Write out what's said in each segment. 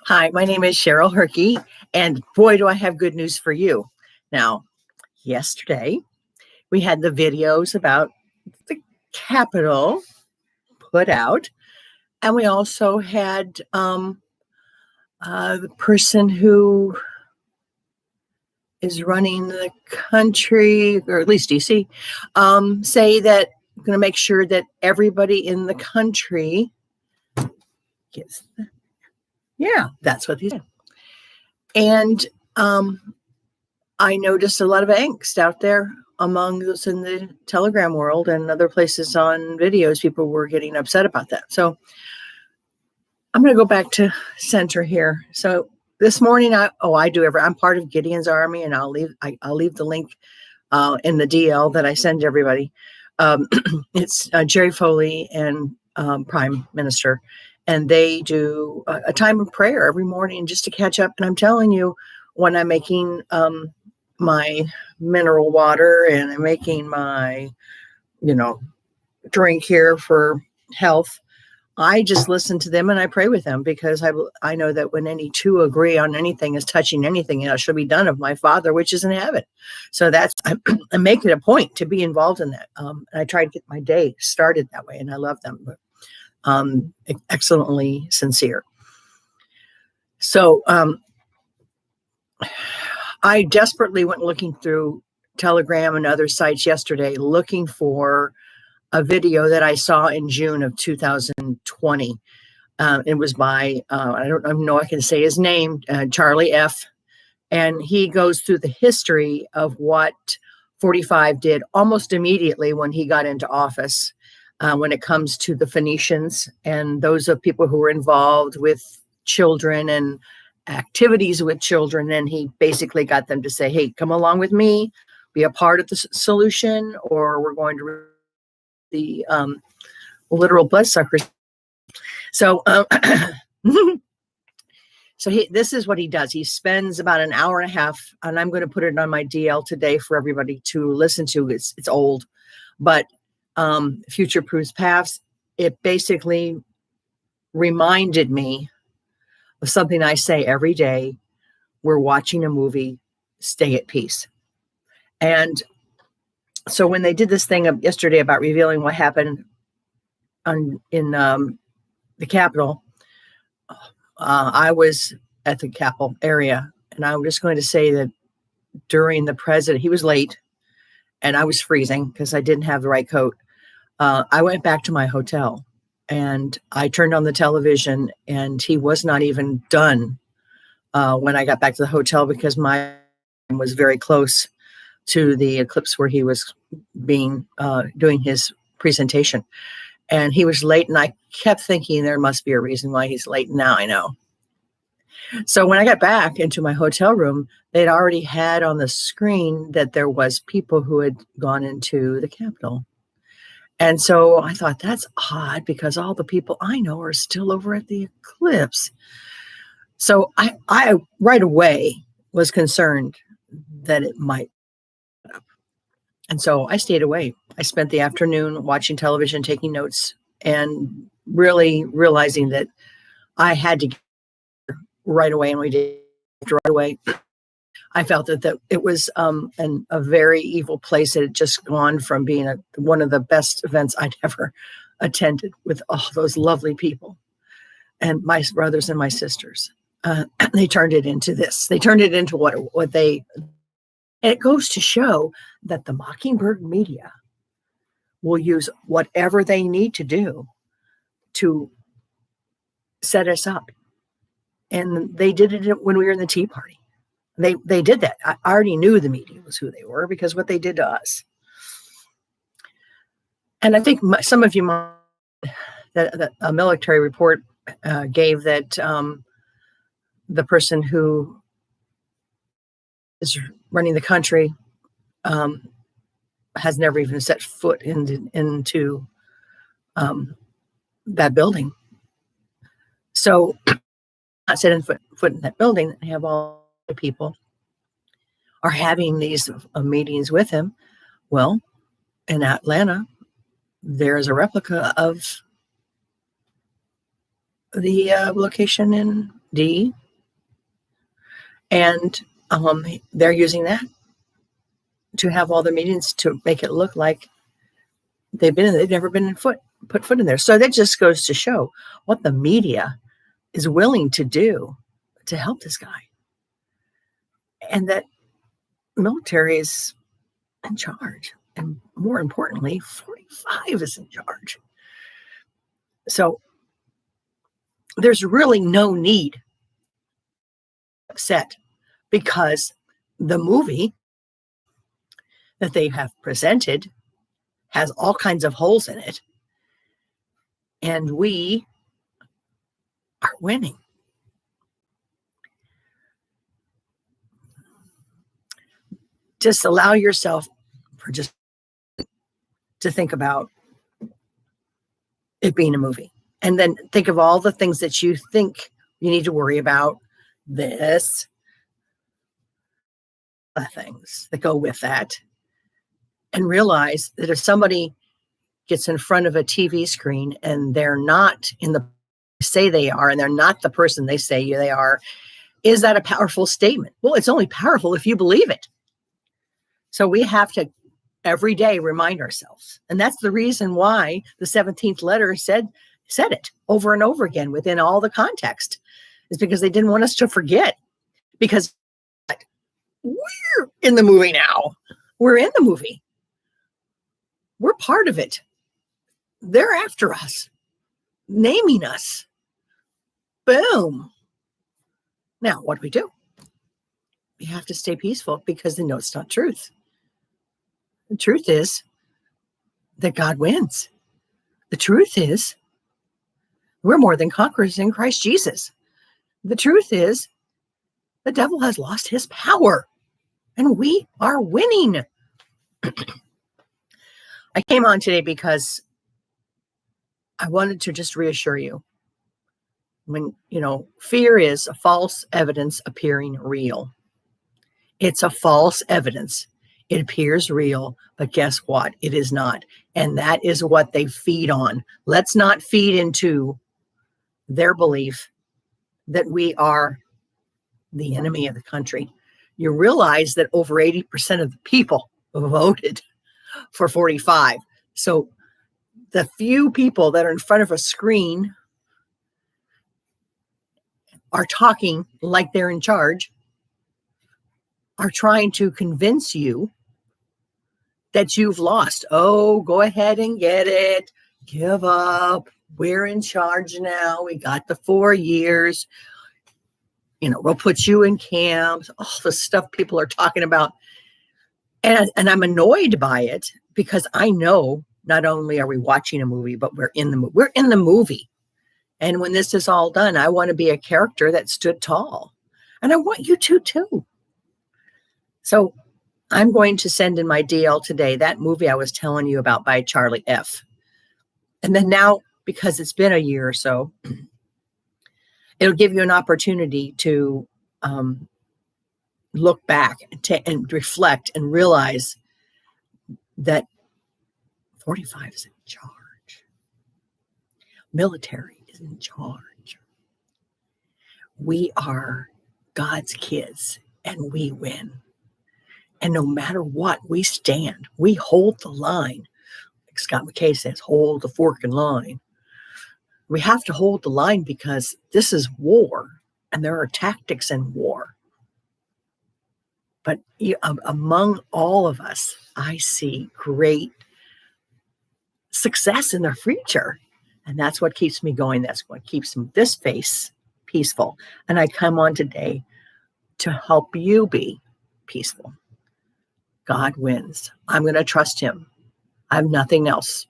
Hi, my name is Cheryl Herkey, and boy, do I have good news for you. Now, yesterday, we had the videos about the Capitol put out, and we also had the person who is running the country, or at least DC, say that we're going to make sure that everybody in the country gets. Yeah, that's what he said. And I noticed a lot of angst out there among those in the Telegram world and other places on videos. People were getting upset about that. So I'm going to go back to center here. So this morning, I'm part of Gideon's army, and I'll leave the link in the DL that I send everybody. It's Gerry Foley and Prime Minister, and they do a time of prayer every morning just to catch up. And I'm telling you, when I'm making my mineral water and I'm making my, drink here for health, I just listen to them and I pray with them, because I know that when any two agree on anything is touching anything, it shall be done of my Father which is in heaven. So I make it a point to be involved in that. And I try to get my day started that way, and I love them. Excellently sincere. So I desperately went looking through Telegram and other sites yesterday, looking for a video that I saw in June of 2020. It was by, I don't even know I can say his name, Charlie F. And he goes through the history of what 45 did almost immediately when he got into office, when it comes to the Phoenicians and those of people who were involved with children and activities with children. And he basically got them to say, hey, come along with me, be a part of the solution, or we're going to the literal bloodsuckers. So this is what he does. He spends about an hour and a half, and I'm going to put it on my DL today for everybody to listen to. It's old, but Future Proofs Paths, it basically reminded me of something I say every day. We're watching a movie, stay at peace. And so when they did this thing yesterday about revealing what happened in the Capitol, I was at the Capitol area, and I'm just going to say that during the president, he was late, and I was freezing because I didn't have the right coat. I went back to my hotel, and I turned on the television, and he was not even done when I got back to the hotel, because my was very close to the eclipse where he was doing his presentation. And he was late, and I kept thinking there must be a reason why he's late. Now I know. So when I got back into my hotel room, they'd already had on the screen that there was people who had gone into the Capitol. And so I thought, that's odd, because all the people I know are still over at the eclipse. So I right away was concerned that it might. And so I stayed away. I spent the afternoon watching television, taking notes, and really realizing that I had to get right away, and we did right away. I felt that it was a very evil place. It had just gone from being one of the best events I'd ever attended, with all those lovely people and my brothers and my sisters. They turned it into this. They turned it into what they. And it goes to show that the Mockingbird media will use whatever they need to do to set us up. And they did it when we were in the Tea Party. They did that. I already knew the media was who they were, because what they did to us. And I think some of you might, that a military report gave that the person who is running the country has never even set foot into that building. So not setting foot in that building, they have all the people are having these meetings with him. Well, in Atlanta, there's a replica of the location in And they're using that to have all the meetings to make it look like they've never been put foot in there. So that just goes to show what the media is willing to do to help this guy. And that military is in charge. And more importantly, 45 is in charge. So there's really no need to be upset, because the movie that they have presented has all kinds of holes in it. And we are winning. Just allow yourself for just to think about it being a movie. And then think of all the things that you think you need to worry about. The things that go with that. And realize that if somebody gets in front of a TV screen and they're not in the say they are, and they're not the person they say they are, is that a powerful statement? Well, it's only powerful if you believe it. So we have to every day remind ourselves. And that's the reason why the 17th letter said it over and over again within all the context, is because they didn't want us to forget, because we're in the movie now. We're in the movie. We're part of it. They're after us, naming us. Boom. Now, what do? We have to stay peaceful, because they know it's not truth. The truth is that God wins. The truth is we're more than conquerors in Christ Jesus. The truth is the devil has lost his power, and we are winning. I came on today because I wanted to just reassure you. When, fear is a false evidence appearing real. It's a false evidence. It appears real, but guess what? It is not. And that is what they feed on. Let's not feed into their belief that we are the enemy of the country. You realize that over 80% of the people voted for 45. So the few people that are in front of a screen are talking like they're in charge, are trying to convince you that you've lost. Oh, go ahead and get it. Give up. We're in charge now. We got the 4 years. We'll put you in camps. All the stuff people are talking about. And I'm annoyed by it, because I know not only are we watching a movie, but we're in the movie. We're in the movie. And when this is all done, I want to be a character that stood tall. And I want you to too. So I'm going to send in my DL today that movie I was telling you about by Charlie F. And then now, because it's been a year or so, it'll give you an opportunity to look back and reflect and realize that 45 is in charge. Military is in charge. We are God's kids, and we win. And no matter what, we stand. We hold the line. Like Scott McKay says, hold the fork in line. We have to hold the line, because this is war, and there are tactics in war. But among all of us, I see great success in the future. And that's what keeps me going. That's what keeps this face peaceful. And I come on today to help you be peaceful. God wins. I'm going to trust him. I have nothing else.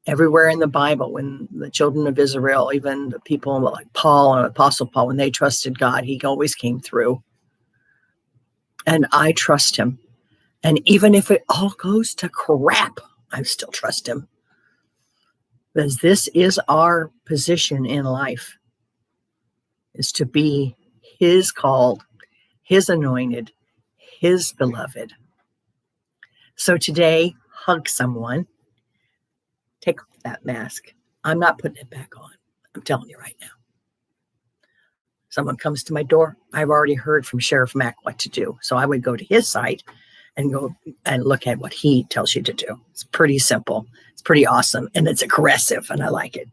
Everywhere in the Bible, when the children of Israel, even the people like Paul and Apostle Paul, when they trusted God, he always came through. And I trust him. And even if it all goes to crap, I still trust him. Because this is our position in life, is to be his called, his anointed, his beloved. So today, hug someone. Take off that mask. I'm not putting it back on. I'm telling you right now. Someone comes to my door, I've already heard from Sheriff Mack what to do. So I would go to his site and go and look at what he tells you to do. It's pretty simple. It's pretty awesome. And it's aggressive, and I like it.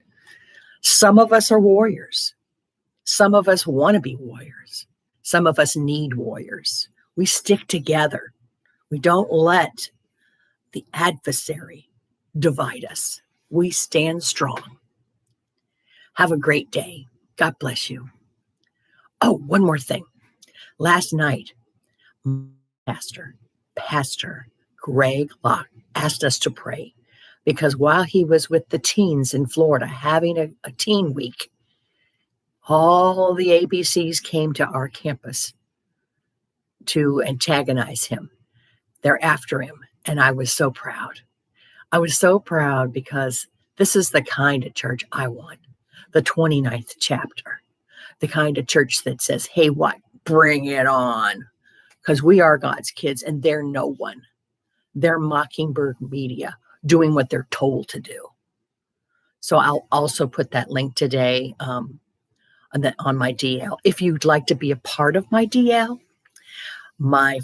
Some of us are warriors. Some of us want to be warriors. Some of us need warriors. We stick together. We don't let the adversary divide us. We stand strong. Have a great day. God bless you. Oh, one more thing. Last night, Pastor Greg Locke asked us to pray because while he was with the teens in Florida having a teen week, all the ABCs came to our campus to antagonize him. They're after him. And I was so proud. I was so proud because this is the kind of church I want. The 29th chapter. The kind of church that says, hey, what? Bring it on. Because we are God's kids and they're no one. They're Mockingbird Media doing what they're told to do. So I'll also put that link today on my DL. If you'd like to be a part of my DL, my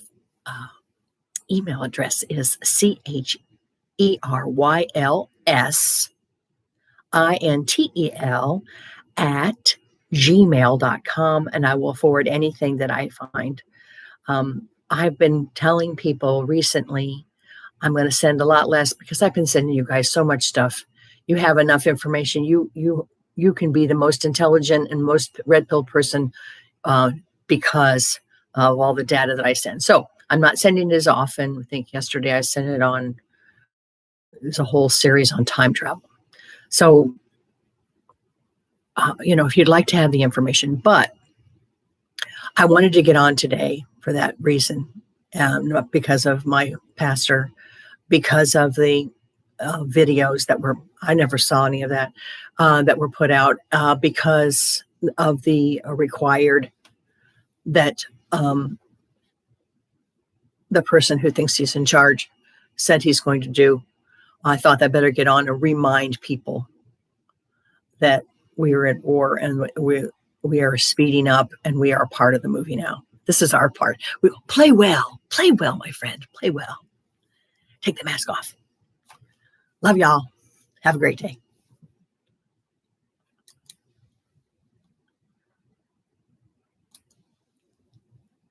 email address is CHERYSINTEL@gmail.com, and I will forward anything that I find. I've been telling people recently I'm going to send a lot less because I've been sending you guys so much stuff. You have enough information. You can be the most intelligent and most red-pilled person because of all the data that I send. So I'm not sending it as often. I think yesterday I sent it on, there's a whole series on time travel. So, if you'd like to have the information, but I wanted to get on today for that reason, not because of my pastor, because of the videos that were, I never saw any of that, that were put out because of the required that the person who thinks he's in charge said he's going to do. I thought I better get on and remind people that we are at war and we are speeding up and we are part of the movie now. This is our part. We play well, my friend, play well. Take the mask off. Love y'all. Have a great day.